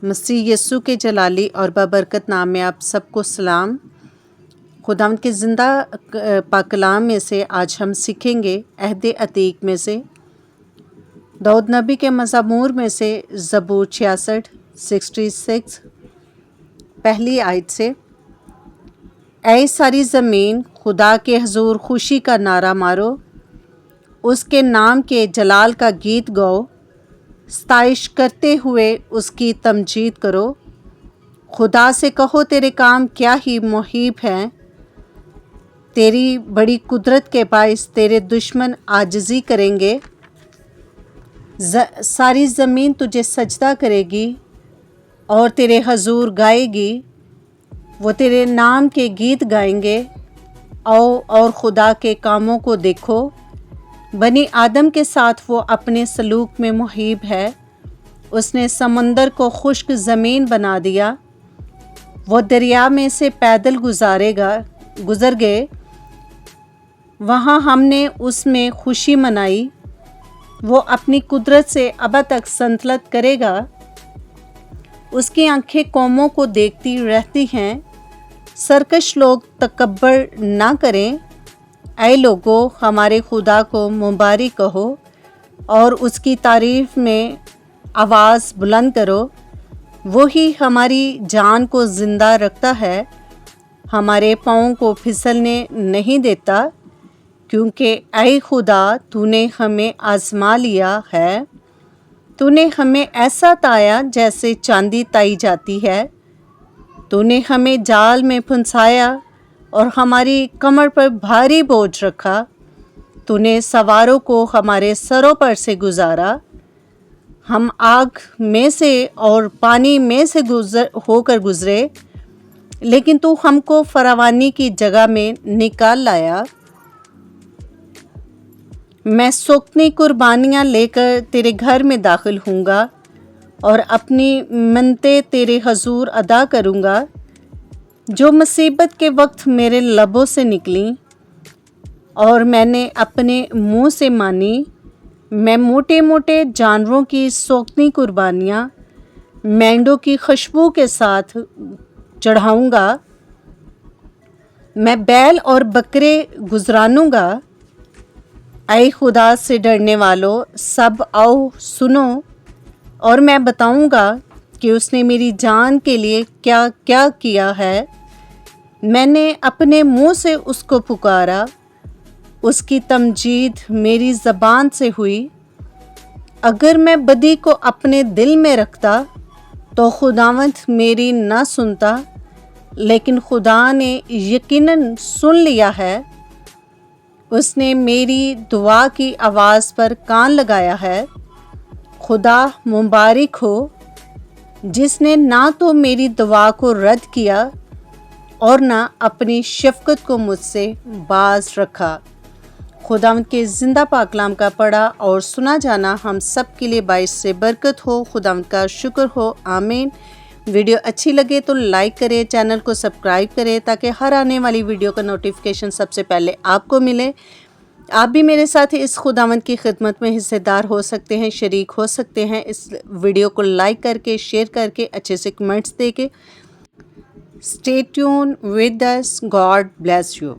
मसीह यस्सु के जलाली और बाबरकत नाम में आप सबको सलाम। खुदावंद के ज़िंदा पाक कलाम में से आज हम सीखेंगे अहद अतीक में से दाऊद नबी के मज़मूर में से ज़बूर 66 पहली आयत से, ऐ सारी ज़मीन खुदा के हजूर खुशी का नारा मारो, उसके नाम के जलाल का गीत गाओ, सताइश करते हुए उसकी तमजीद करो। खुदा से कहो तेरे काम क्या ही मुहीब हैं, तेरी बड़ी कुदरत के बाइस तेरे दुश्मन आजिज़ी करेंगे। सारी ज़मीन तुझे सजदा करेगी और तेरे हजूर गाएगी, वो तेरे नाम के गीत गाएंगे। आओ और खुदा के कामों को देखो, बनी आदम के साथ वो अपने सलूक में मुहीब है। उसने समंदर को खुश्क ज़मीन बना दिया, वो दरिया में से पैदल गुज़र गए, वहाँ हमने उसमें खुशी मनाई। वो अपनी कुदरत से अब तक संतलत करेगा, उसकी आंखें कौमों को देखती रहती हैं। सरकश लोग तकब्बर ना करें। ऐ लोगों, हमारे खुदा को मुबारक कहो और उसकी तारीफ़ में आवाज़ बुलंद करो। वही हमारी जान को ज़िंदा रखता है, हमारे पाँव को फिसलने नहीं देता। क्योंकि ऐ खुदा, तूने हमें आज़मा लिया है, तूने हमें ऐसा ताया जैसे चांदी ताई जाती है। तूने हमें जाल में फंसाया और हमारी कमर पर भारी बोझ रखा। तूने सवारों को हमारे सरों पर से गुजारा। हम आग में से और पानी में से होकर गुजरे, लेकिन तू हमको फरावानी की जगह में निकाल लाया। मैं सोख्ती कुर्बानियाँ लेकर तेरे घर में दाखिल होऊंगा और अपनी मिन्नतें तेरे हजूर अदा करूँगा, जो मुसीबत के वक्त मेरे लबों से निकली और मैंने अपने मुंह से मानी। मैं मोटे मोटे जानवरों की सोख्ती कुर्बानियाँ मेंढों की खुशबू के साथ चढ़ाऊँगा। मैं बैल और बकरे गुजरानूँगा। ऐ खुदा से डरने वालों, सब आओ सुनो, और मैं बताऊँगा कि उसने मेरी जान के लिए क्या क्या किया है। मैंने अपने मुंह से उसको पुकारा, उसकी तमजीद मेरी ज़बान से हुई। अगर मैं बदी को अपने दिल में रखता तो खुदावंद मेरी ना सुनता, लेकिन खुदा ने यकीनन सुन लिया है। उसने मेरी दुआ की आवाज़ पर कान लगाया है। खुदा मुबारक हो, जिसने ना तो मेरी दुआ को रद्द किया और ना अपनी शफ़क़त को मुझसे बाज रखा। खुदावंद के ज़िंदा पाक कलाम का पढ़ा और सुना जाना हम सब के लिए बाइस से बरकत हो। खुदावंद का शुक्र हो, आमीन। वीडियो अच्छी लगे तो लाइक करें, चैनल को सब्सक्राइब करें ताकि हर आने वाली वीडियो का नोटिफिकेशन सबसे पहले आपको मिले। आप भी मेरे साथ इस खुदावंद की खिदमत में हिस्सेदार हो सकते हैं, शरीक हो सकते हैं। इस वीडियो को लाइक करके, शेयर करके, अच्छे से कमेंट्स देके। Stay tune with us. God bless you.